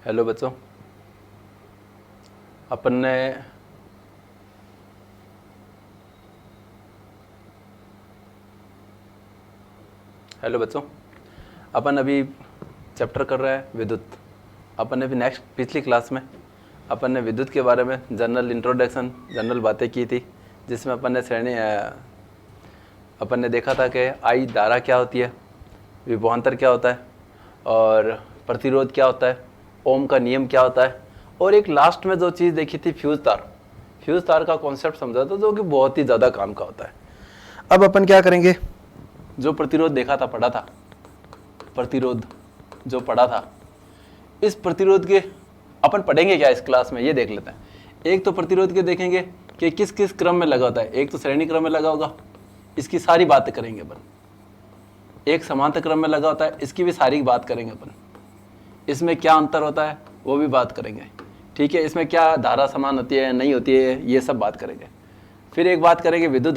Hello बच्चों, अपन ने अपन अभी चैप्टर कर रहे हैं विद्युत। अपन ने भी पिछली क्लास में अपन ने विद्युत के बारे में जनरल इंट्रोडक्शन, जनरल बातें की थी, जिसमें अपन ने देखा था कि आई धारा क्या होती है, विभवांतर क्या होता है और प्रतिरोध क्या होता है, ओम का नियम क्या होता है, और एक लास्ट में जो चीज़ देखी थी फ्यूज तार का कॉन्सेप्ट समझा था, जो कि बहुत ही ज़्यादा काम का होता है। अब अपन क्या करेंगे, जो प्रतिरोध देखा था, पढ़ा था, प्रतिरोध जो पढ़ा था, इस प्रतिरोध के अपन पढ़ेंगे क्या इस क्लास में, ये देख लेते हैं। एक तो प्रतिरोध के देखेंगे कि किस किस क्रम में लगा होता है। एक तो श्रेणी क्रम में लगा होगा, इसकी सारी बातें करेंगे अपन। एक समांतर क्रम में लगा होता है, इसकी भी सारी बात करेंगे अपन। इसमें क्या अंतर होता है वो भी बात करेंगे, ठीक है। इसमें क्या धारा समान होती है नहीं होती है, ये सब बात करेंगे। फिर एक बात करेंगे विद्युत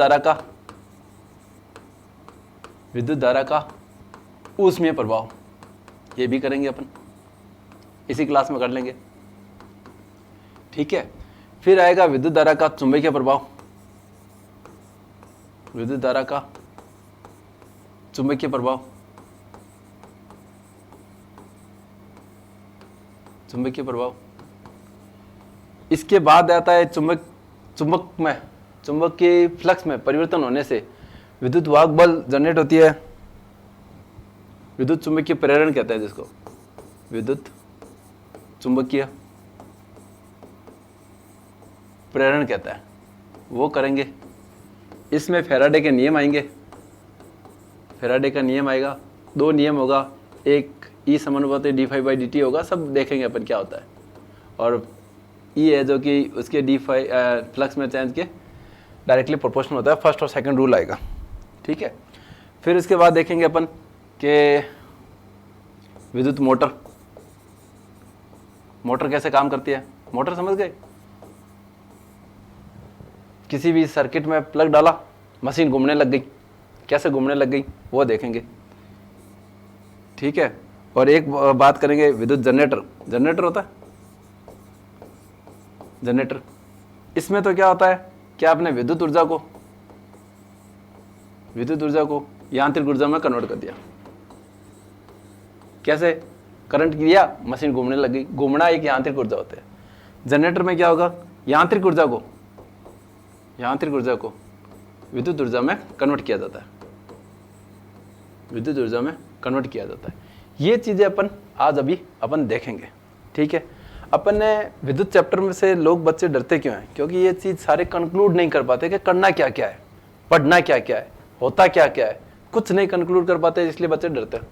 धारा का ऊष्मीय प्रभाव, ये भी करेंगे अपन, इसी क्लास में कर लेंगे, ठीक है। फिर आएगा विद्युत धारा का चुंबकीय प्रभाव, विद्युत धारा का चुंबकीय प्रभाव, चुंबकीय प्रभाव। इसके बाद आता है चुंबक के फ्लक्स में परिवर्तन होने से विद्युत वाहक बल जनरेट होती है। विद्युत चुंबकीय प्रेरण कहते हैं जिसको, विद्युत चुंबकीय प्रेरण कहता है, वो करेंगे। इसमें फैराडे के नियम आएंगे, फैराडे का नियम आएगा, दो नियम होगा, एक ई समानुपाती d∅dt होगा, सब देखेंगे अपन क्या होता है, और ई है जो कि उसके फ्लक्स में चेंज के डायरेक्टली प्रोपोर्शनल होता है, फर्स्ट और सेकंड रूल आएगा, ठीक है। फिर इसके बाद देखेंगे अपन कि विद्युत मोटर कैसे काम करती है। मोटर समझ गए, किसी भी सर्किट में प्लग डाला, मशीन घूमने लग गई, कैसे घूमने लग गई वो देखेंगे, ठीक है। और एक बात करेंगे विद्युत जनरेटर होता है, जनरेटर। इसमें तो क्या होता है कि आपने विद्युत ऊर्जा को यांत्रिक ऊर्जा में कन्वर्ट कर दिया। कैसे? करंट दिया, मशीन घूमने लग गई, घूमना एक यांत्रिक ऊर्जा होता है। जनरेटर में क्या होगा, यांत्रिक ऊर्जा को विद्युत ऊर्जा में कन्वर्ट किया जाता है, ये चीजें अपन आज अभी अपन देखेंगे, ठीक है। अपन ने विद्युत चैप्टर में से लोग बच्चे डरते क्यों हैं? क्योंकि ये चीज सारे कंक्लूड नहीं कर पाते कि करना क्या क्या है, पढ़ना क्या क्या है, होता क्या क्या है, कुछ नहीं कंक्लूड कर पाते, इसलिए बच्चे डरते हैं।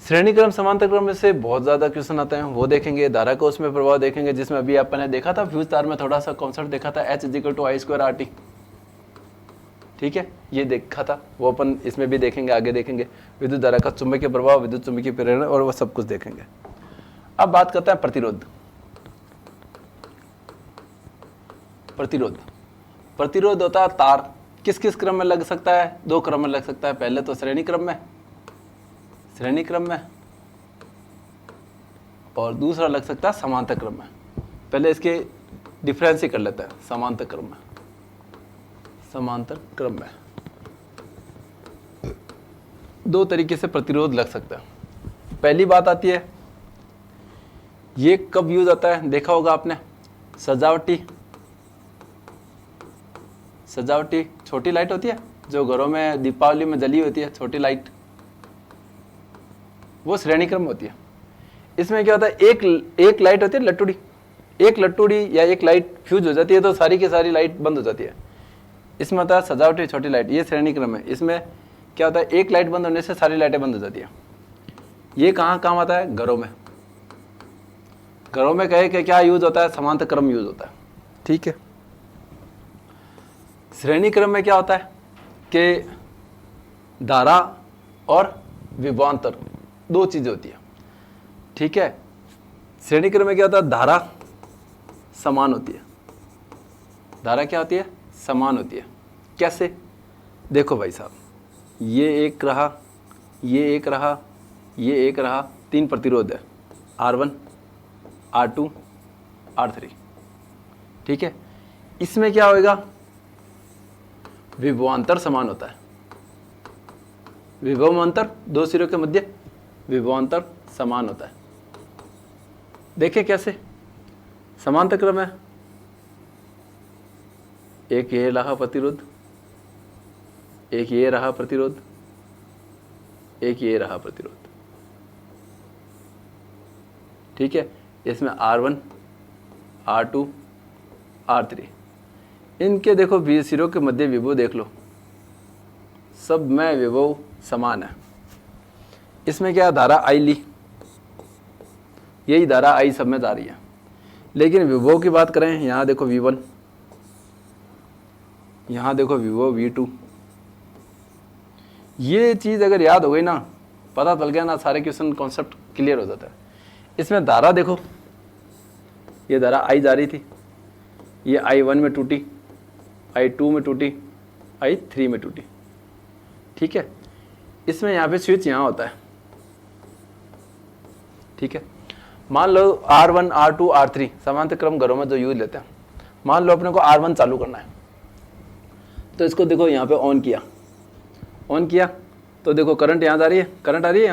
श्रेणी क्रम समांतर क्रम में से बहुत ज्यादा क्वेश्चन आते हैं, वो देखेंगे। धारा का उसमें प्रभाव देखेंगे, जिसमें अभी अपन ने देखा था फ्यूज तार में थोड़ा सा कॉन्सेप्ट देखा था, H=I²RT, ठीक है, ये देखा था, वो अपन इसमें भी देखेंगे, आगे देखेंगे। विद्युत धारा का चुंबकीय प्रभाव, विद्युत चुंबकीय प्रेरण, और वो सब कुछ देखेंगे। अब बात करते हैं प्रतिरोध होता है तार, किस किस क्रम में लग सकता है? दो क्रम में लग सकता है। पहले तो श्रेणी क्रम में, और दूसरा लग सकता है समांतर क्रम में। पहले इसके डिफरेंस ही कर लेते हैं। समांतर क्रम में दो तरीके से प्रतिरोध लग सकता है। पहली बात आती है, ये कब यूज होता है, देखा होगा आपने, सजावटी छोटी लाइट होती है जो घरों में दीपावली में जली होती है, छोटी लाइट, वो श्रेणी क्रम होती है। इसमें क्या होता है, एक लाइट होती है लट्टूड़ी, एक लट्टूड़ी या एक लाइट फ्यूज हो जाती है तो सारी की सारी लाइट बंद हो जाती है। इसमें होता है सजावटी छोटी लाइट, ये श्रेणी क्रम है। इसमें क्या होता है, एक लाइट बंद होने से सारी लाइटें बंद हो जाती है। ये कहाँ काम आता है? घरों में कहे कि क्या यूज होता है, समांतर क्रम यूज होता है, ठीक है। श्रेणी क्रम में क्या होता है कि धारा और विभवांतर दो चीजें होती है, ठीक है। श्रेणी क्रम में क्या होता है, धारा समान होती है। धारा क्या होती है? समान होती है। कैसे? देखो भाई साहब, ये एक रहा, ये एक रहा, ये एक रहा, तीन प्रतिरोध है, R1, R2 R3। ठीक है, इसमें क्या होएगा, विभवांतर समान होता है। विभवांतर दो सिरों के मध्य विभवांतर समान होता है। देखिए कैसे समांतर क्रम है, एक ये रहा प्रतिरोध, एक ये रहा प्रतिरोध, एक ये रहा प्रतिरोध। ठीक है, इसमें R1 R2 R3, इनके देखो सिरों के मध्य विभव देख लो, सब में विभव समान है। इसमें क्या धारा I ली, यही धारा I सब में जा रही है। लेकिन विभव की बात करें, यहाँ देखो V1, यहाँ देखो विभव V2। ये चीज़ अगर याद हो गई ना, पता चल गया ना, सारे क्वेश्चन कॉन्सेप्ट क्लियर हो जाता है। इसमें धारा देखो, ये धारा I जा रही थी, ये I1 में टूटी, I2 में टूटी, I3 में टूटी। ठीक है, इसमें यहाँ पे स्विच यहाँ होता है। ठीक है, मान लो R1 R2 R3 समांतर क्रम घरों में जो यूज लेते हैं, मान लो अपने को R1 चालू करना है, तो इसको देखो यहाँ पे ऑन किया तो देखो करंट यहाँ जा रही है, करंट आ रही है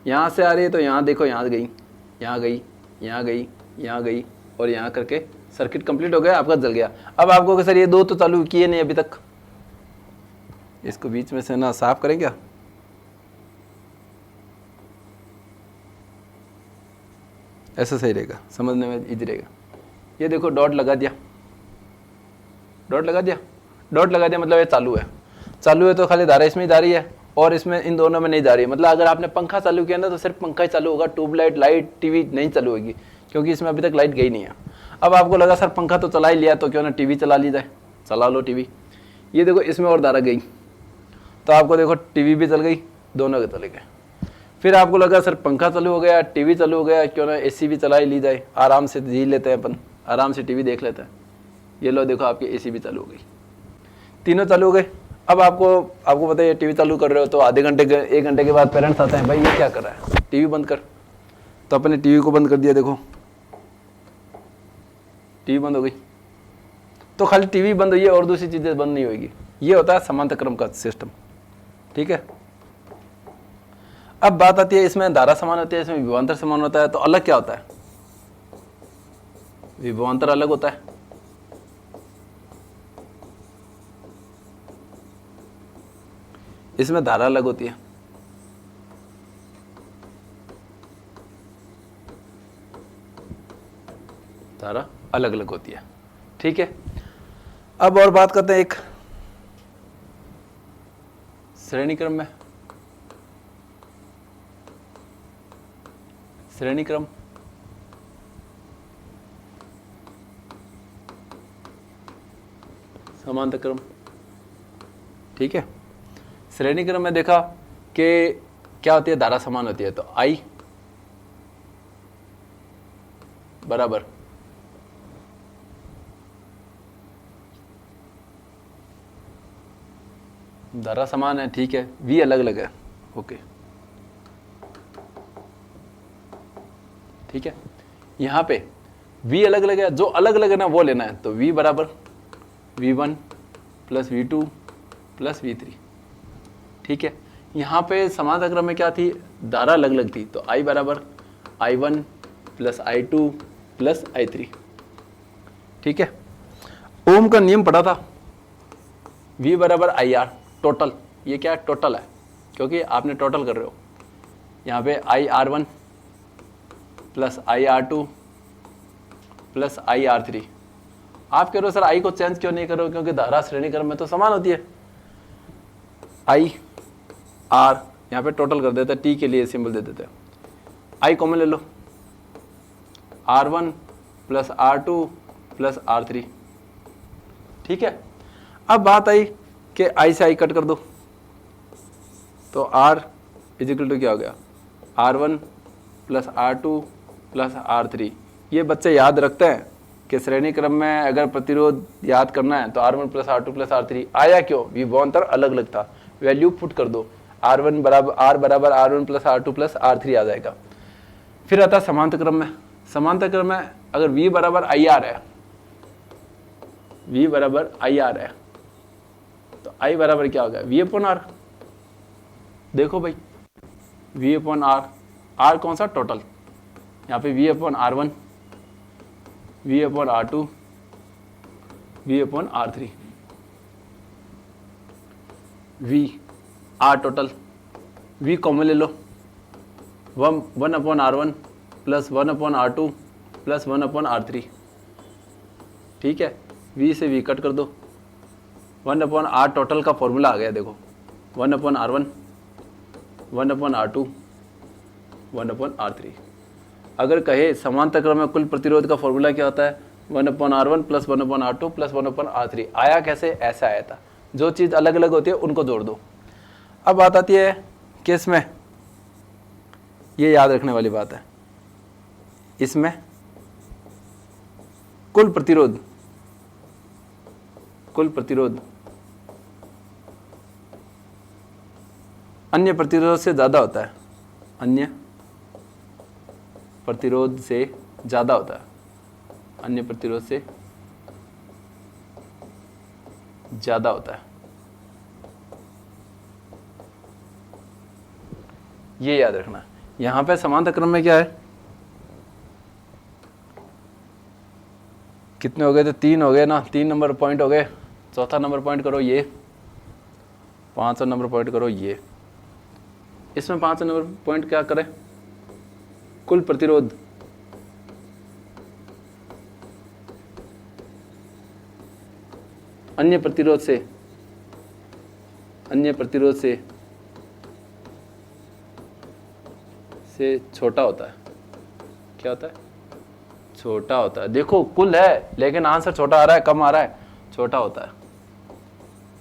यहाँ से आ रही है, तो यहाँ देखो यहाँ गई, यहाँ गई, यहाँ गई, यहाँ गई, और यहाँ करके सर्किट कंप्लीट हो गया, आपका जल गया। अब आपको सर ये दो तो चालू किए नहीं अभी तक, इसको बीच में से ना साफ करें क्या, ऐसा सही रहेगा, समझने में इजी रहेगा। ये देखो डॉट लगा दिया, मतलब ये चालू है तो खाली धारा इसमें ही जा रही है और इसमें इन दोनों में नहीं जा रही है। मतलब अगर आपने पंखा चालू किया ना तो सिर्फ पंखा ही चालू होगा, ट्यूबलाइट, लाइट, टीवी नहीं चालू होगी, क्योंकि इसमें अभी तक लाइट गई नहीं है। अब आपको लगा सर पंखा तो चला ही लिया, तो क्यों ना टीवी चला ली जाए, चला लो टीवी। ये देखो इसमें और धारा गई, तो आपको देखो टीवी भी चल गई, दोनों के चले गए। फिर आपको लगा सर पंखा चालू हो गया, टीवी चालू हो गया, क्यों ना एसी भी चला ही ली जाए, आराम से जी लेते हैं अपन, आराम से टीवी देख लेते हैं। ये लो देखो आपकी एसी भी चालू हो गई, तीनों चालू हो गए। अब आपको पता है टीवी चालू कर रहे हो तो आधे घंटे 1 घंटे के बाद पेरेंट्स आते हैं, भाई ये क्या कर रहा है, टीवी बंद कर। तो अपने टीवी को बंद कर दिया, देखो टीवी बंद हो गई। तो खाली टीवी बंद हुई है और दूसरी चीजें बंद नहीं होगी। ये होता है समांतर क्रम का सिस्टम। ठीक है, अब बात आती है इसमें धारा समान होती है, इसमें विभवांतर समान होता है, तो अलग क्या होता है, विभवांतर अलग होता है। इसमें धारा अलग होती है। धारा अलग अलग होती है। ठीक है, अब और बात करते हैं एक श्रेणी क्रम में। श्रेणी क्रम समांतर क्रम। ठीक है, श्रेणी क्रम में देखा कि क्या होती है, धारा समान होती है, तो I बराबर धारा समान है। ठीक है, V अलग अलग है। ओके, ठीक है, यहाँ पे V अलग अलग है, जो अलग अलग है ना वो लेना है। तो V बराबर V1 plus V2 plus V3। ठीक है, यहाँ पे समांतर क्रम में क्या थी, धारा अलग अलग थी, तो I बराबर I1 plus I2 plus I3। ठीक है, ओम का नियम पढ़ा था, V बराबर IR टोटल। ये क्या है, टोटल है, क्योंकि आपने टोटल कर रहे हो। यहाँ पे IR1 plus IR2 plus IR3। आप कह रहे हो सर I को चेंज क्यों नहीं करो, क्योंकि धारा श्रेणी क्रम में तो समान होती है। I R यहाँ पे टोटल कर देते हैं, T के लिए सिंबल दे देते हैं। I कॉमन ले लो, R1 plus R2 plus R3। ठीक है, अब बात आई कि I से I कट कर दो, तो R इजिकल टू क्या हो गया, R1 plus R2 plus R3। ये बच्चे याद रखते हैं कि श्रेणी क्रम में अगर प्रतिरोध याद करना है तो R1 plus R2 plus R3 आया क्यों, विभवांतर अलग अलग था, वैल्यू पुट कर दो, R1 बराबर R1 plus R2 plus R3 आ जाएगा। फिर आता है समांतर क्रम में। समांतर क्रम में अगर V बराबर IR है, V बराबर IR है, तो I बराबर क्या होगा? V upon R। देखो भाई, V अपॉन R, R कौन सा? टोटल। यहाँ पे V upon R1, V upon R2, V upon R3, V R total, V common ले लो, 1 upon R1 plus 1 upon R2 plus 1 upon R3। ठीक है, V से V कट कर दो, 1 अपॉन R टोटल का फॉर्मूला आ गया। देखो 1 upon R1, 1 upon R2, 1 upon R3। अगर कहे समांतर क्रम में कुल प्रतिरोध का फॉर्मूला क्या होता है? 1 upon R1 plus 1 upon R2 plus 1 upon R3। आया कैसे? ऐसा आया था। जो चीज़ अलग अलग होती है उनको जोड़ दो। अब बात आती है किस में, ये याद रखने वाली बात है, इसमें कुल प्रतिरोध अन्य प्रतिरोध से ज्यादा होता है, अन्य प्रतिरोध से ज्यादा होता है, अन्य प्रतिरोध से ज्यादा होता है। ये याद रखना। यहां पे समांतर क्रम में क्या है, कितने हो गए थे? 3 हो गए ना, 3 नंबर पॉइंट हो गए। चौथा नंबर पॉइंट करो ये, 5 नंबर पॉइंट करो ये। इसमें 5 नंबर पॉइंट क्या करें? कुल प्रतिरोध अन्य प्रतिरोध से छोटा होता है। क्या होता है? छोटा होता है। देखो कुल है लेकिन आंसर छोटा आ रहा है, कम आ रहा है, छोटा होता है।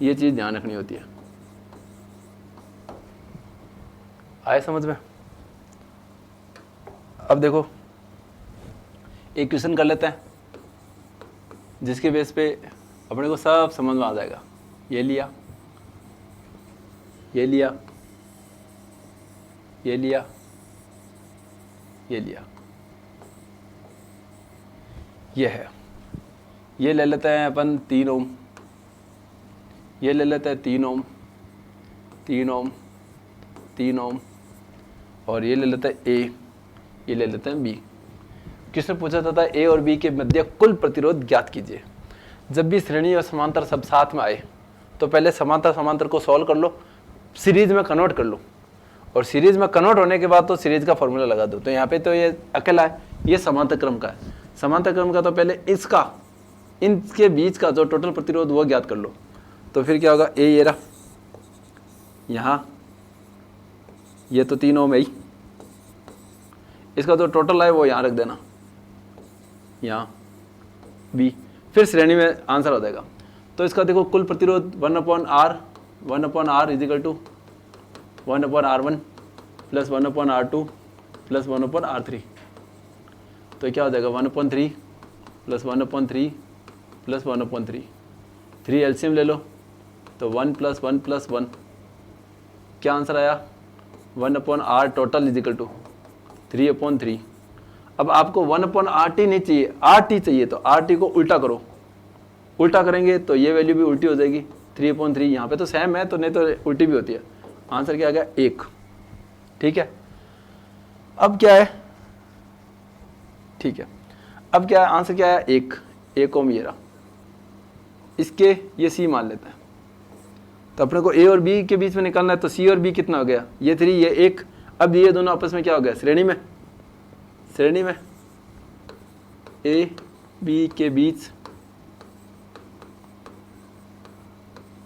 ये चीज ध्यान रखनी होती है। आए समझ में? अब देखो एक क्वेश्चन कर लेते हैं जिसके बेस पे अपने को सब समझ में आ जाएगा। ये लिया, ये लिया, ये लिया, ये लिया, ये है। ये ले लेते हैं अपन 3 ओम, ये ले लेते हैं 3 ओम, 3 ओम, 3 ओम, और ये ले लेते हैं ए, ये ले लेते हैं बी। किसने पूछा था ए और बी के मध्य कुल प्रतिरोध ज्ञात कीजिए। जब भी श्रेणी और समांतर सब साथ में आए तो पहले समांतर को सॉल्व कर लो, सीरीज में कन्वर्ट कर लो, और सीरीज में कन्वर्ट होने के बाद तो सीरीज का फॉर्मूला लगा दो। तो यहाँ पे तो ये अकेला है, ये समांतर क्रम का है। समांतर क्रम का तो पहले इसका, इनके बीच का जो टोटल प्रतिरोध वो ज्ञात कर लो। तो फिर क्या होगा? ए ये रहा, यहाँ ये तो 3 ओम है ही, इसका जो टोटल है वो यहाँ रख देना, यहाँ बी, फिर श्रेणी में आंसर हो जाएगा। तो इसका देखो कुल प्रतिरोध 1 upon R is equal to 1 upon R1 plus 1 upon R2 plus 1 upon R3। तो क्या हो जाएगा? 1/3 प्लस 1/3 प्लस 1/3। 3 एलसीएम ले लो तो 1 प्लस 1 प्लस 1। क्या आंसर आया? 1 upon R total is equal to 3/3। अब आपको 1 अपॉन RT नहीं चाहिए, RT चाहिए, तो RT को उल्टा करो। उल्टा करेंगे तो ये वैल्यू भी उल्टी हो जाएगी, 3/3। यहाँ पे तो सेम है तो नहीं तो उल्टी भी होती है। आंसर क्या आ गया? 1। ठीक है, अब क्या है? ठीक है, अब क्या है? आंसर क्या है? 1 ओम ये रहा। इसके ये C मान लेते हैं। तो अपने को A और B के बीच में निकालना है, तो C और B कितना हो गया? ये 3, ये 1। अब ये दोनों आपस में क्या हो गया? श्रेणी में। A B के बीच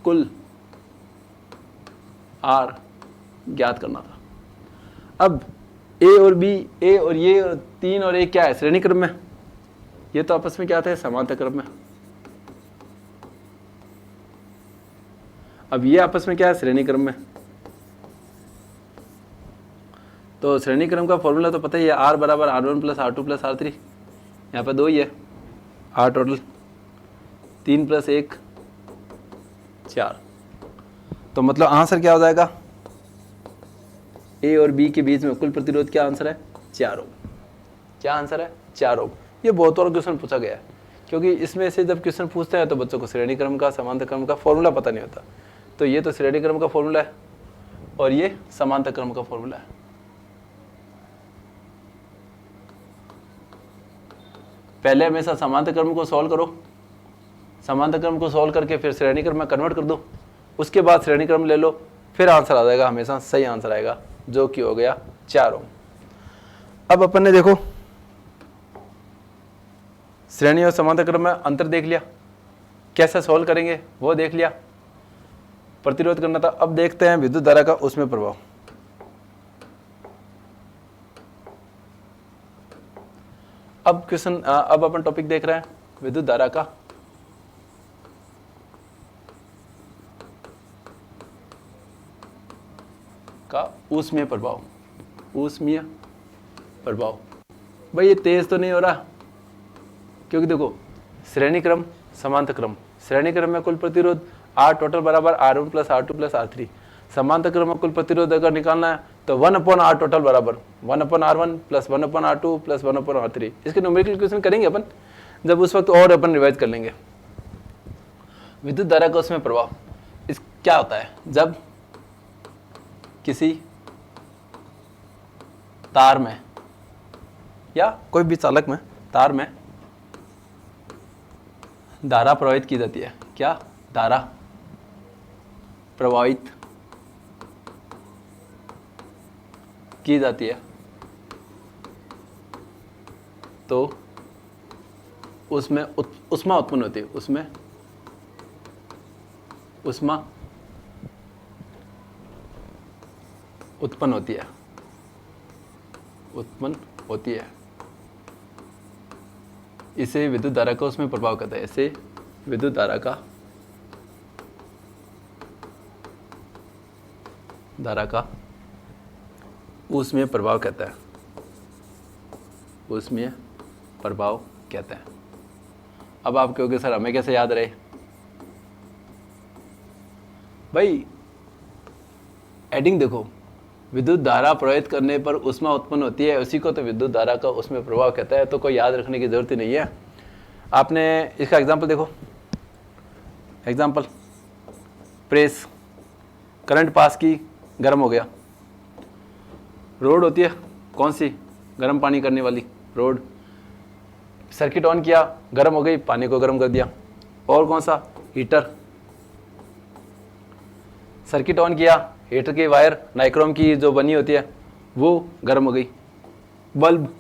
कुल R ज्ञात करना था। अब A और B, A और ये 3 और 1 क्या है? श्रेणी क्रम में। ये तो आपस में क्या थे? समांतर क्रम में। अब ये आपस में क्या है? श्रेणी क्रम में। तो श्रेणी क्रम का फॉर्मूला तो पता ही है, R बराबर R1 plus R2 plus R3। यहाँ पे 2 ही है, R टोटल 3 प्लस 1 4। तो मतलब आंसर क्या हो जाएगा? A और B के बीच में कुल प्रतिरोध क्या आंसर है? 4 ओम। क्या आंसर है? 4 ओम। ये बहुत और क्वेश्चन पूछा गया है, क्योंकि इसमें से जब क्वेश्चन पूछते हैं तो बच्चों को श्रेणी क्रम का, समांतर क्रम का फॉर्मूला पता नहीं होता। तो ये तो श्रेणी क्रम का फॉर्मूला है और ये समांतर क्रम का फॉर्मूला है। पहले हमेशा समांतर क्रम को सॉल्व करो, समांतर क्रम को सॉल्व करके फिर श्रेणी क्रम में कन्वर्ट कर दो, उसके बाद श्रेणी क्रम ले लो, फिर आंसर आ जाएगा, हमेशा सही आंसर आएगा, जो कि हो गया 4 ओम। अब अपन ने देखो श्रेणी और समांतर क्रम में अंतर देख लिया, कैसे सॉल्व करेंगे वो देख लिया, प्रतिरोध करना था। अब देखते हैं विद्युत धारा का उसमें प्रभाव। अब क्वेश्चन, अब अपन टॉपिक देख रहे हैं विद्युत धारा का ऊष्मीय प्रभाव। ऊष्मीय प्रभाव भाई ये तेज तो नहीं हो रहा, क्योंकि देखो श्रेणी क्रम समांतर क्रम, श्रेणी क्रम में कुल प्रतिरोध R टोटल बराबर R1 plus R2 plus R3, समांतर क्रम में कुल प्रतिरोध अगर निकालना है तो 1/R टोटल बराबर 1/R1 plus 1/R2 plus 1/R3। इसके न्यूमेरिकल क्वेश्चन करेंगे अपन जब उस वक्त, और अपन रिवाइज कर लेंगे। विद्युत धारा का उसमें प्रभाव इस क्या होता है, जब किसी तार में या कोई भी चालक में, तार में धारा प्रवाहित की जाती है। क्या? धारा प्रवाहित की जाती है, तो उसमें ऊष्मा उत्पन्न होती है, उसमें ऊष्मा उत्पन्न होती है, उत्पन्न होती है। इसे विद्युत धारा का उसमें प्रभाव कहता है। इसे विद्युत धारा का ऊष्मीय प्रभाव कहता है, ऊष्मीय प्रभाव कहते हैं। अब आप कहोगे सर हमें कैसे याद रहे? भाई एडिंग देखो, विद्युत धारा प्रवाहित करने पर ऊष्मा उत्पन्न होती है, उसी को तो विद्युत धारा का उसमें प्रभाव कहता है। तो कोई याद रखने की जरूरत ही नहीं है। आपने इसका एग्जांपल देखो, एग्जांपल प्रेस, करंट पास की, गर्म हो गया। रोड होती है कौन सी? गर्म पानी करने वाली रोड। सर्किट ऑन किया, गर्म हो गई, पानी को गर्म कर दिया। और कौन सा? हीटर। सर्किट ऑन किया, हीटर की वायर नाइक्रोम की जो बनी होती है वो गर्म हो गई। बल्ब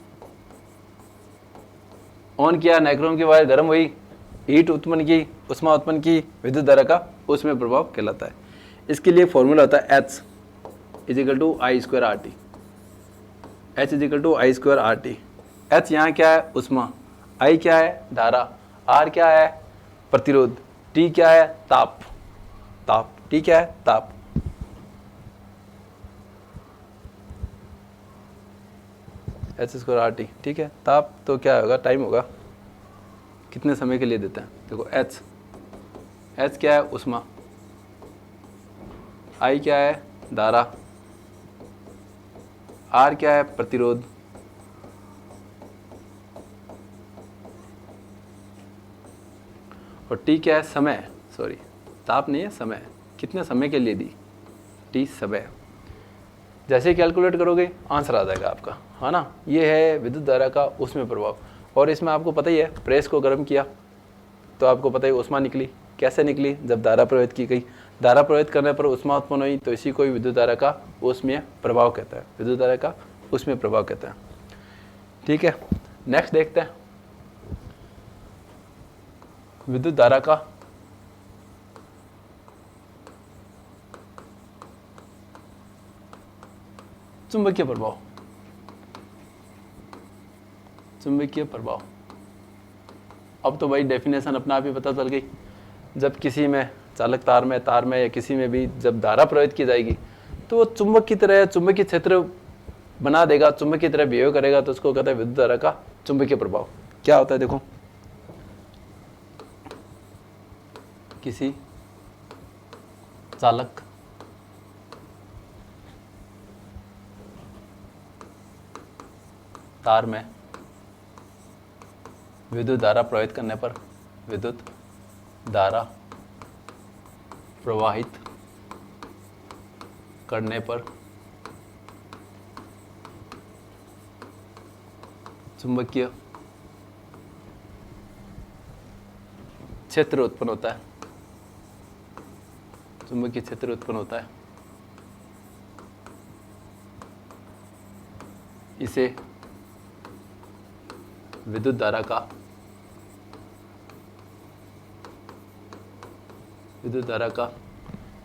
ऑन किया, नाइक्रोम की वायर गर्म हुई, हीट उत्पन्न की, ऊष्मा उत्पन्न की, विद्युत धारा का उसमें प्रभाव कहलाता है। इसके लिए फॉर्मूला होता है H = I² RT। H = I² RT। H यहाँ क्या है? ऊष्मा। I क्या है? धारा। R क्या है? प्रतिरोध। T क्या है? ताप। ताप T क्या है? ताप। H² RT, ठीक है। ताप तो क्या होगा? टाइम होगा, कितने समय के लिए देते हैं। देखो H क्या है? ऊष्मा। I क्या है? धारा। R क्या है? प्रतिरोध। और T क्या है? समय। सॉरी, ताप नहीं है, समय। कितने समय के लिए दी? T समय। जैसे ही कैलकुलेट करोगे आंसर आ जाएगा आपका, है ना। ये है विद्युत धारा का उसमें प्रभाव। और इसमें आपको पता ही है, प्रेस को गर्म किया तो आपको पता ही ऊष्मा निकली। कैसे निकली? जब धारा प्रवाहित की गई, धारा प्रवाहित करने पर ऊष्मा उत्पन्न हुई, तो इसी को विद्युत धारा का ऊष्मीय प्रभाव कहता है। विद्युत धारा का ऊष्मीय प्रभाव कहता है, ठीक है। नेक्स्ट देखते हैं विद्युत धारा का चुंबकीय प्रभाव। चुंबकीय प्रभाव, अब तो भाई डेफिनेशन अपना आप ही पता चल गई। जब किसी में चालक तार में या किसी में भी जब धारा प्रवाहित की जाएगी तो वो चुंबक की तरह, चुंबकीय क्षेत्र बना देगा, चुंबक की तरह बिहेव करेगा, तो उसको कहते हैं विद्युत धारा का चुंबकीय प्रभाव। क्या होता है देखो, किसी चालक तार में विद्युत धारा प्रवाहित करने पर, विद्युत धारा प्रवाहित करने पर चुंबकीय क्षेत्र उत्पन्न होता है, चुंबकीय क्षेत्र उत्पन्न होता है। इसे विद्युत धारा का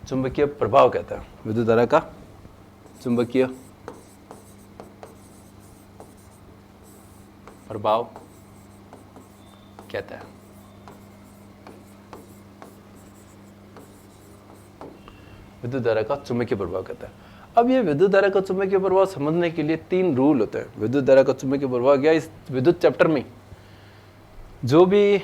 चुंबकीय प्रभाव कहता है, विद्युत धारा का चुंबकीय प्रभाव कहता है। विद्युत धारा का चुंबकीय प्रभाव कहता है। अब ये विद्युत धारा का चुंबकीय प्रभाव समझने के लिए 3 रूल होते हैं। विद्युत धारा का चुंबकीय प्रभाव क्या, इस विद्युत चैप्टर में जो भी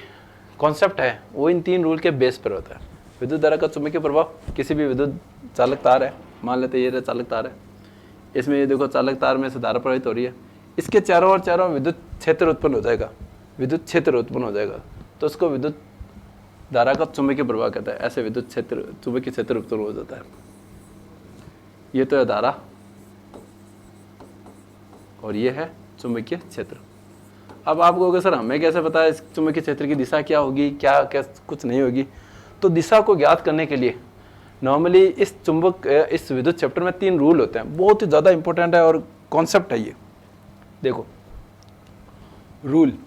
कॉन्सेप्ट है वो इन 3 रूल के बेस पर होता है। विद्युत धारा का चुंबकीय प्रभाव, किसी भी विद्युत चालक तार है, मान लेते हैं ये चालक तार है, इसमें ये देखो चालक तार में से धारा प्रवाहित हो रही है, इसके चारों और चारों विद्युत क्षेत्र उत्पन्न हो जाएगा, विद्युत क्षेत्र उत्पन्न हो जाएगा, तो उसको विद्युत धारा का चुंबकीय प्रभाव कहता है। ऐसे विद्युत क्षेत्र, चुंबकीय क्षेत्र उत्पन्न हो जाता है। ये तो है धारा और ये है चुंबकीय क्षेत्र। अब आप कहोगे सर हमें कैसे पता है इस चुंबकीय क्षेत्र की दिशा क्या होगी, क्या कुछ नहीं होगी। तो दिशा को ज्ञात करने के लिए नॉर्मली इस विद्युत चैप्टर में 3 रूल होते हैं, बहुत ही ज़्यादा इंपॉर्टेंट है और कॉन्सेप्ट है ये। देखो रूल,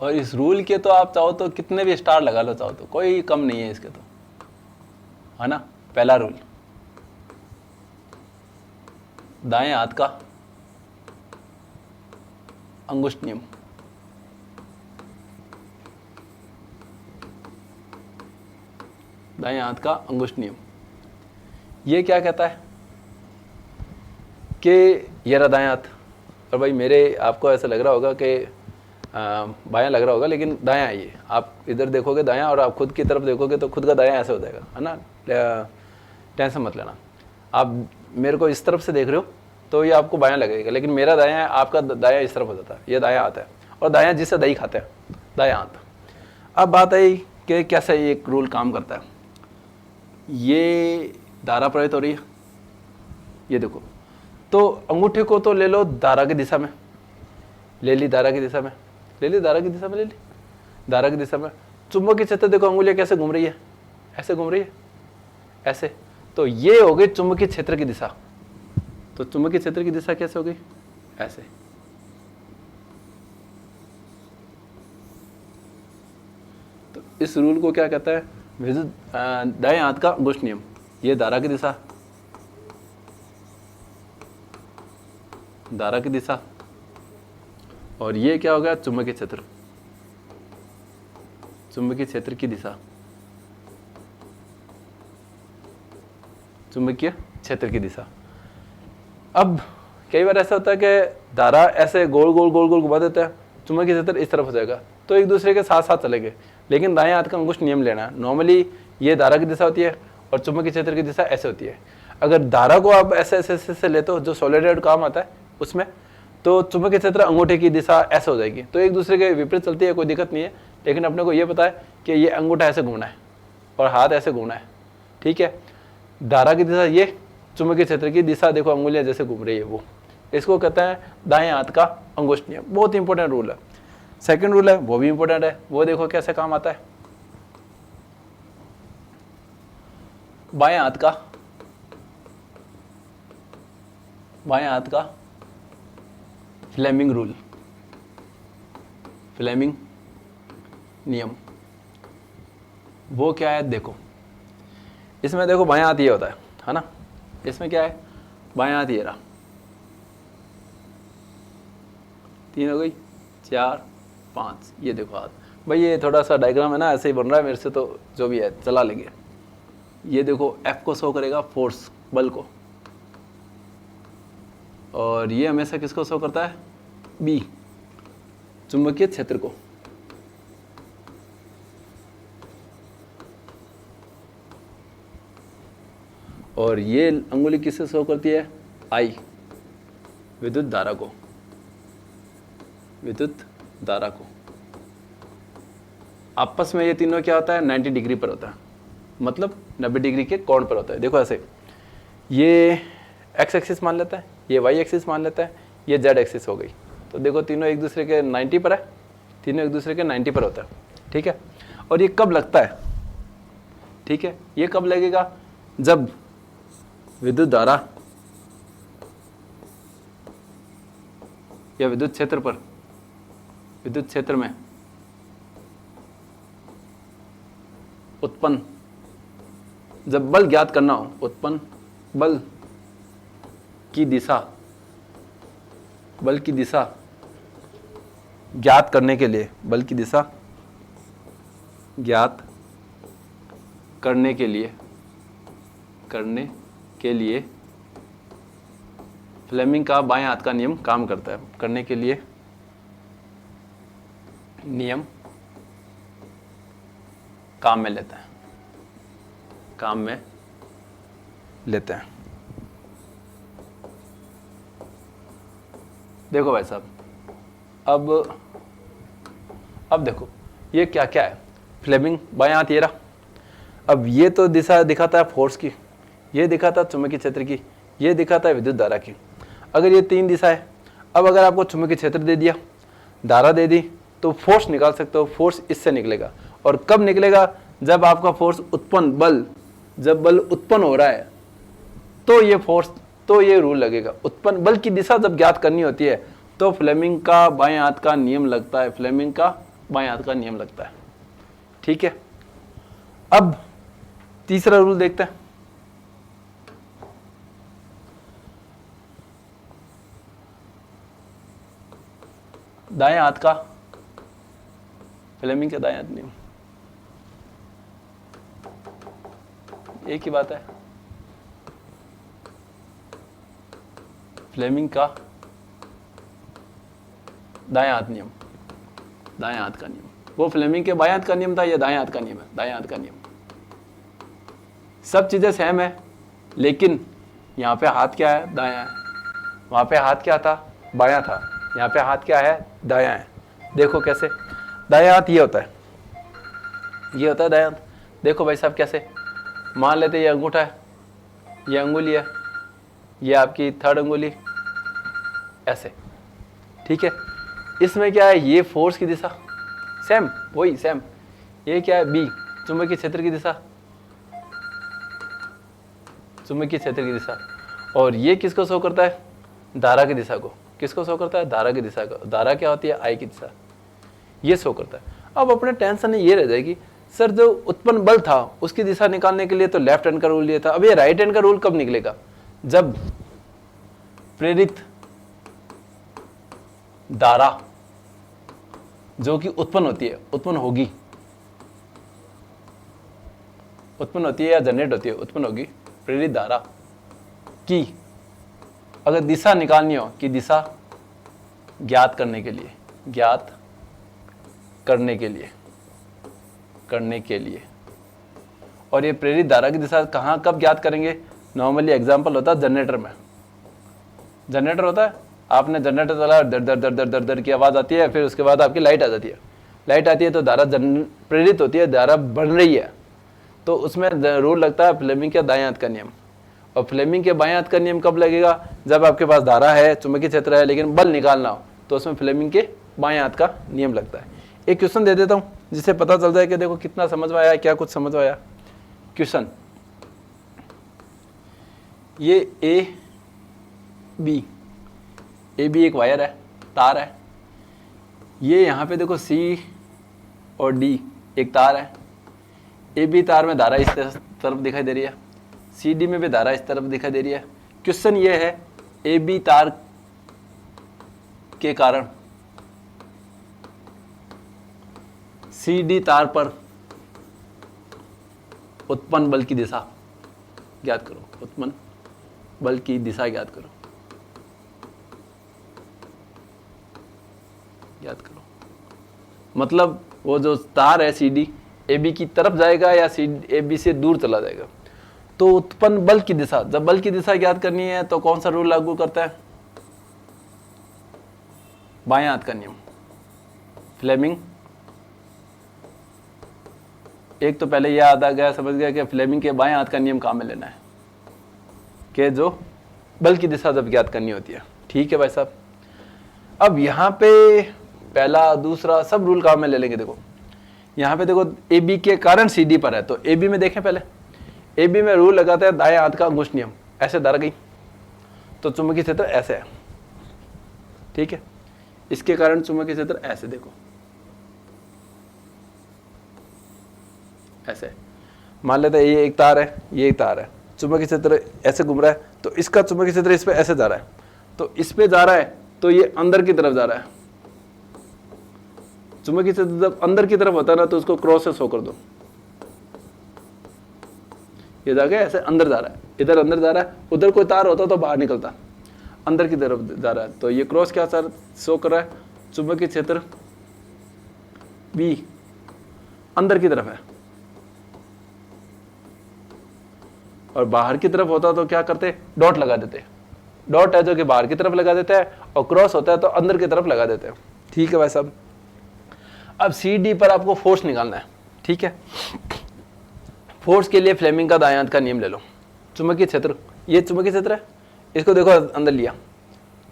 और इस रूल के तो आप चाहो तो कितने भी स्टार लगा लो, चाहो तो कोई कम नहीं है इसके, तो है ना। पहला रूल, दाएं हाथ का अंगुष्ठ नियम। दाएं हाथ का अंगुष्ठ नियम ये क्या कहता है कि ये रहा दाएं हाथ, और भाई मेरे आपको ऐसा लग रहा होगा कि बायां लग रहा होगा, लेकिन दायां है ये। आप इधर देखोगे दायां और आप खुद की तरफ देखोगे तो खुद का दायां ऐसे हो जाएगा, है ना। टेंशन मत लेना। आप मेरे को इस तरफ से देख रहे हो तो ये आपको बायां लगेगा, लेकिन मेरा दायां है, आपका दायां इस तरफ हो जाता है। ये दायां हाथ है, और दायां जिससे दही खाते हैं, दायां हाथ। अब बात आई कि कैसे ये रूल काम करता है। ये धारा प्रवाहित हो रही है, ये देखो, तो अंगूठे को तो ले लो धारा की दिशा में, ले ली धारा की दिशा में, ले ली धारा की दिशा में, ले ली धारा की दिशा में। चुंबकीय क्षेत्र देखो, अंगुलियां कैसे घूम रही है, ऐसे घूम रही है, ऐसे। तो ये हो गई चुंबकीय क्षेत्र की दिशा। तो चुंबकीय क्षेत्र की दिशा कैसे हो गई, ऐसे। तो इस रूल को क्या कहता है, विद्युत दाएं हाथ का अंगुष्ठ नियम। ये धारा की दिशा, धारा की दिशा, और ये क्या हो गया, चुंबकीय क्षेत्र, चुंबकीय क्षेत्र की दिशा, चुंबकीय क्षेत्र की दिशा। अब कई बार ऐसा होता है कि धारा ऐसे गोल गोल गोल गोल घुमा देता है, चुंबकीय क्षेत्र इस तरफ हो जाएगा, तो एक दूसरे के साथ साथ चलेंगे। लेकिन दाएं हाथ का अंगुष्ठ नियम लेना है। नॉर्मली ये धारा की दिशा होती है और चुंबकीय क्षेत्र की दिशा ऐसे होती है। अगर धारा को आप ऐसे ऐसे ऐसे लेते हो, जो सॉलिडॉइड काम आता है उसमें, तो चुंबकीय क्षेत्र अंगूठे की दिशा ऐसे हो जाएगी। तो एक दूसरे के विपरीत चलती है, कोई दिक्कत नहीं है। लेकिन अपने को ये पता है कि ये अंगूठा ऐसे घूमना है और हाथ ऐसे घूमना है, ठीक है। धारा की दिशा ये, चुंबकीय क्षेत्र की दिशा देखो अंगुलियां जैसे घूम रही है वो, इसको कहते हैं दाएं हाथ का अंगुष्ठ नियम। बहुत इंपॉर्टेंट रूल है। सेकंड रूल है, वो भी इंपॉर्टेंट है, वो देखो कैसे काम आता है। बाएं हाथ का फ्लेमिंग रूल, फ्लेमिंग नियम। वो क्या है, देखो इसमें देखो बाएं हाथ ये होता है ना। इसमें क्या है, बाएं हाथ ये रहा, 3 हो गई, 4 5, ये देखो हाथ। भाई ये थोड़ा सा डायग्राम है ना, ऐसे ही बन रहा है मेरे से, तो जो भी है चला लेंगे। ये देखो F को शो करेगा फोर्स, बल को, और ये हमेशा किसको शो करता है, B, चुंबकीय क्षेत्र को। और ये अंगुली किससे शो करती है, I, विद्युत धारा को, विद्युत धारा को। आपस में ये तीनों क्या होता है, 90 डिग्री पर होता है, मतलब 90 डिग्री के कोण पर होता है। देखो ऐसे, ये एक्स एक्सिस मान लेता है, ये वाई एक्सिस मान लेता है, ये जेड एक्सिस हो गई। तो देखो तीनों एक दूसरे के 90 पर है, तीनों एक दूसरे के 90 पर होता है, ठीक है। और ये कब लगता है, ठीक है, ये कब लगेगा, जब विद्युत धारा या विद्युत क्षेत्र पर, विद्युत क्षेत्र में उत्पन्न, जब बल ज्ञात करना हो, उत्पन्न बल की दिशा, बल की दिशा ज्ञात करने के लिए, बल की दिशा ज्ञात करने के लिए फ्लेमिंग का बाएं हाथ का नियम काम करता है। करने के लिए नियम काम में लेता है, काम में लेते हैं। देखो भाई साहब, अब देखो ये क्या क्या है, फ्लेमिंग बाएं हाथ ये रहा। अब ये तो दिशा दिखाता है फोर्स की, ये दिखाता है चुंबकीय क्षेत्र की, ये दिखाता है विद्युत धारा की। अगर ये तीन दिशा है, अब अगर आपको चुंबकीय क्षेत्र दे दिया, धारा दे दी, तो फोर्स निकाल सकते हो। फोर्स इससे निकलेगा, और कब निकलेगा, जब आपका फोर्स उत्पन्न बल, जब बल उत्पन्न हो रहा है तो ये फोर्स, तो ये रूल लगेगा। उत्पन्न बल की दिशा जब ज्ञात करनी होती है तो फ्लेमिंग का बाएं हाथ का नियम लगता है, फ्लेमिंग का बाएं हाथ का नियम लगता है, ठीक है। अब तीसरा रूल देखते हैं। दाएं हाथ का, फ्लेमिंग के दाएं हाथ नियम, एक ही बात है। फ्लेमिंग का दाएं हाथ नियम, दाएं हाथ का नियम, वो फ्लेमिंग के बाएं हाथ का नियम था, ये दाएं हाथ का नियम है, दाएं हाथ का नियम। सब चीजें सेम है, लेकिन यहाँ पे हाथ क्या है, दायां है, वहां पे हाथ क्या था, बायां था, यहाँ पे हाथ क्या है, दायां है। देखो कैसे, दायां हाथ ये होता है, ये होता है दायां हाथ। देखो भाई साहब कैसे, मान लेते ये अंगूठा है, ये अंगुली है, ये आपकी थर्ड अंगुली, ऐसे, ठीक है। इसमें क्या है, ये फोर्स की दिशा सेम, वही सेम। ये क्या है, बी, चुंबकीय क्षेत्र की दिशा, चुंबकीय क्षेत्र की दिशा। और ये किसको शो करता है, धारा की दिशा को। किसको शो करता है, धारा की दिशा को। धारा क्या होती है, आई की दिशा, ये शो करता है। अब अपने टेंशन ये रह जाएगी, सर जो उत्पन्न बल था उसकी दिशा निकालने के लिए तो लेफ्ट हैंड का रूल लिया था, अब ये राइट हैंड का रूल कब निकलेगा, जब प्रेरित धारा जो कि उत्पन्न होती है, उत्पन्न होगी, उत्पन्न होती है या जनरेट होती है, उत्पन्न होगी, प्रेरित धारा की अगर दिशा निकालनी हो, कि दिशा ज्ञात करने के लिए, ज्ञात करने के लिए, करने के लिए। और ये प्रेरित धारा की दिशा कहाँ कब ज्ञात करेंगे, नॉर्मली एग्जांपल होता है जनरेटर में। जनरेटर होता है, आपने जनरेटर चला, दर दर दर दर दर दर की आवाज़ आती है, फिर उसके बाद आपकी लाइट आ जाती है। लाइट आती है तो धारा प्रेरित होती है, धारा बढ़ रही है, तो उसमें रूल लगता है फ्लेमिंग के दाएं हाथ का नियम। और फ्लेमिंग के बाएं हाथ का नियम कब लगेगा, जब आपके पास धारा है, चुंबकीय क्षेत्र है, लेकिन बल निकालना हो, तो उसमें फ्लेमिंग के बाएं हाथ का नियम लगता है। एक क्वेश्चन दे देता हूँ जिससे पता चल जाए कि देखो कितना समझ में आया, क्या कुछ समझ में आया। क्वेश्चन, ये ए बी एक वायर है, तार है। ये यहाँ पे देखो सी और डी एक तार है। ए बी तार में धारा इस तरफ दिखाई दे रही है, सी डी में भी धारा इस तरफ दिखाई दे रही है। क्वेश्चन ये है, ए बी तार के कारण सी डी तार पर उत्पन्न बल की दिशा ज्ञात करो, उत्पन्न बल की दिशा ज्ञात करो, ज्ञात करो। मतलब वो जो तार है सी डी ए बी की तरफ जाएगा या सी ए बी से दूर चला जाएगा, तो उत्पन्न बल की दिशा, जब बल की दिशा ज्ञात करनी है तो कौन सा रूल लागू करता है, बाएं हाथ का नियम। फ्लेमिंग, एक तो पहले याद आ गया, समझ गया कि फ्लेमिंग के बाएं हाथ का नियम काम में लेना है, कि जो बल की दिशा जब ज्ञात करनी होती है। ठीक है भाई साहब, अब यहाँ पे पहला दूसरा सब रूल काम में ले लेंगे। देखो यहाँ पे देखो ए बी के कारण सी डी पर है, तो ए बी में देखें, पहले ए बी में रूल लगाता है दाएं हाथ का अंगुष्ठ नियम, ऐसे धारा गई तो चुंबकीय क्षेत्र ऐसे है। ठीक है, इसके कारण चुंबकीय क्षेत्र ऐसे, देखो ऐसे मान लेते हैं, ये एक तार है, ये एक तार है, चुंबकीय क्षेत्र ऐसे घूम रहा है, तो इसका चुंबकीय क्षेत्र इस पे ऐसे जा रहा है, तो इस पे जा रहा है तो ये अंदर की तरफ जा रहा है। चुंबकीय क्षेत्र जब अंदर की तरफ होता है ना, तो उसको क्रॉस से शो कर दो, ये जाके ऐसे अंदर जा रहा है, इधर अंदर जा रहा है, उधर कोई तार होता तो बाहर निकलता, अंदर की तरफ जा रहा है, तो ये क्रॉस क्या सर शो कर रहा है, चुंबकीय क्षेत्र बी अंदर की तरफ है, और बाहर की तरफ होता तो क्या करते, डॉट लगा देते, डॉट है जो कि बाहर की तरफ लगा देते हैं, और क्रॉस होता है तो अंदर की तरफ लगा देते हैं। ठीक है भाई साहब, अब सी डी पर आपको फोर्स निकालना है। ठीक है, फोर्स के लिए फ्लेमिंग का दायां हाथ का नियम ले लो। चुंबकीय क्षेत्र, ये चुंबकीय क्षेत्र है, इसको देखो अंदर लिया,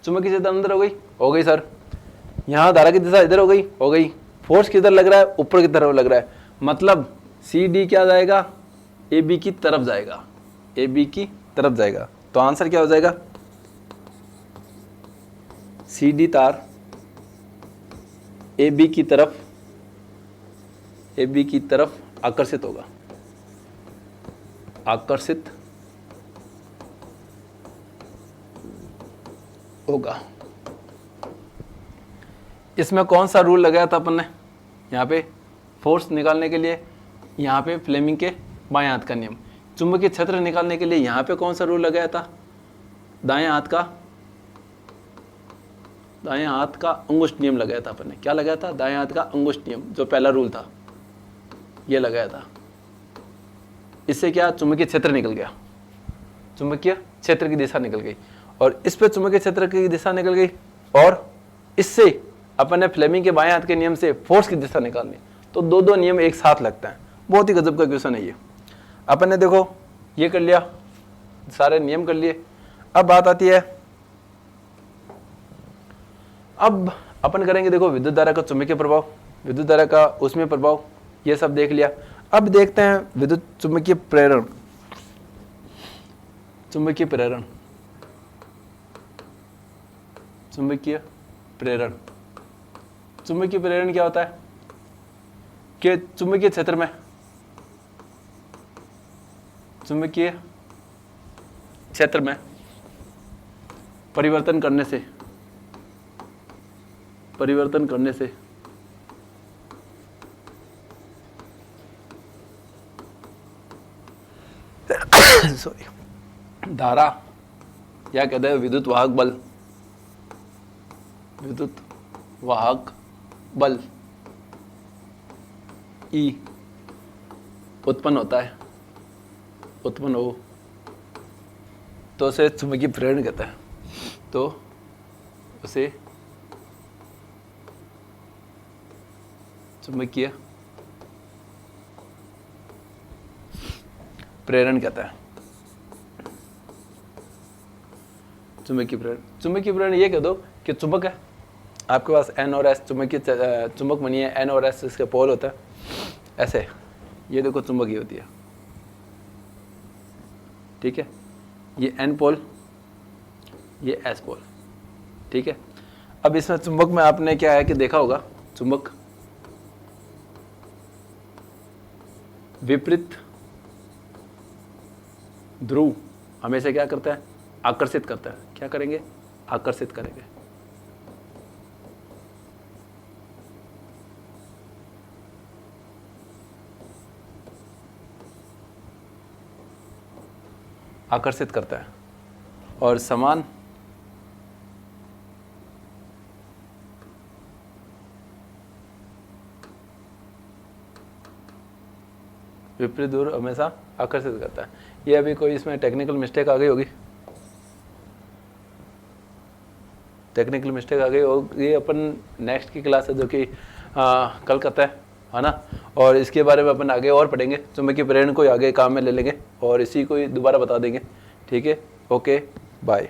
चुंबकीय क्षेत्र अंदर हो गई सर, यहाँ धारा की दिशा इधर हो गई, फोर्स किधर लग रहा है, ऊपर की तरफ लग रहा है, मतलब सी डी क्या जाएगा, ए बी की तरफ जाएगा, ए बी की तरफ जाएगा, तो आंसर क्या हो जाएगा, सी डी तार ए बी की तरफ आकर्षित होगा, आकर्षित होगा। इसमें कौन सा रूल लगाया था अपन ने, यहाँ पे फोर्स निकालने के लिए, यहाँ पे फ्लेमिंग के बाएं हाथ का नियम, चुंबकीय क्षेत्र निकालने के लिए यहाँ पे कौन सा रूल लगाया था, दाएं हाथ का अंगुष्ठ नियम लगाया था अपन ने। क्या लगाया था, दाएं हाथ का अंगुष्ठ नियम, जो पहला रूल था ये लगाया था। इससे क्या, चुंबकीय क्षेत्र निकल गया, चुंबकीय क्षेत्र की दिशा निकल गई, और इस पे चुंबकीय क्षेत्र की दिशा निकल गई, और इससे अपन ने फ्लेमिंग के बाएं हाथ के नियम से फोर्स की दिशा निकालनी, तो दो नियम एक साथ लगता है। बहुत ही गजब का क्वेश्चन है ये। अपन ने देखो ये कर लिया, सारे नियम कर लिए। अब बात आती है, अब अपन करेंगे देखो विद्युत धारा का चुंबकीय प्रभाव, विद्युत धारा का उसमें प्रभाव, ये सब देख लिया। अब देखते हैं विद्युत चुंबकीय प्रेरण, चुंबकीय प्रेरण, चुंबकीय प्रेरण, चुंबकीय प्रेरण क्या होता है कि चुंबकीय क्षेत्र में, चुंबकीय क्षेत्र में परिवर्तन करने से सॉरी, धारा या कहते हैं विद्युत वाहक बल, विद्युत वाहक बल ई उत्पन्न होता है, उत्पन्न हो तो उसे चुंबकीय प्रेरण कहता है, तो उसे चुंबकीय प्रेरण कहता है। चुंबकीय प्रेरण, चुंबकीय प्रेरण ये कह दो कि चुंबक है आपके पास, एन और एस, चुंबकीय चुंबक बनी है, एन और एस इसके पोल होता है, ऐसे ये देखो चुंबकीय होती है। ठीक है, ये एन पोल, ये एस पोल। ठीक है, अब इसमें चुंबक में आपने क्या है कि देखा होगा, चुंबक विपरीत ध्रुव हमेशा क्या करता है, आकर्षित करता है। क्या करेंगे, आकर्षित करेंगे। आकर्षित करता है, और समान विपरीत ध्रुव हमेशा आकर्षित करता है। ये अभी कोई इसमें टेक्निकल मिस्टेक आ गई होगी, टेक्निकल मिस्टेक आ गई होगी, अपन नेक्स्ट की क्लास है जो कि कल करते हैं, है ना। और इसके बारे में अपन आगे और पढ़ेंगे, चुंबकीय प्रेरण को आगे काम में ले लेंगे और इसी को ही दोबारा बता देंगे। ठीक है, ओके, बाय।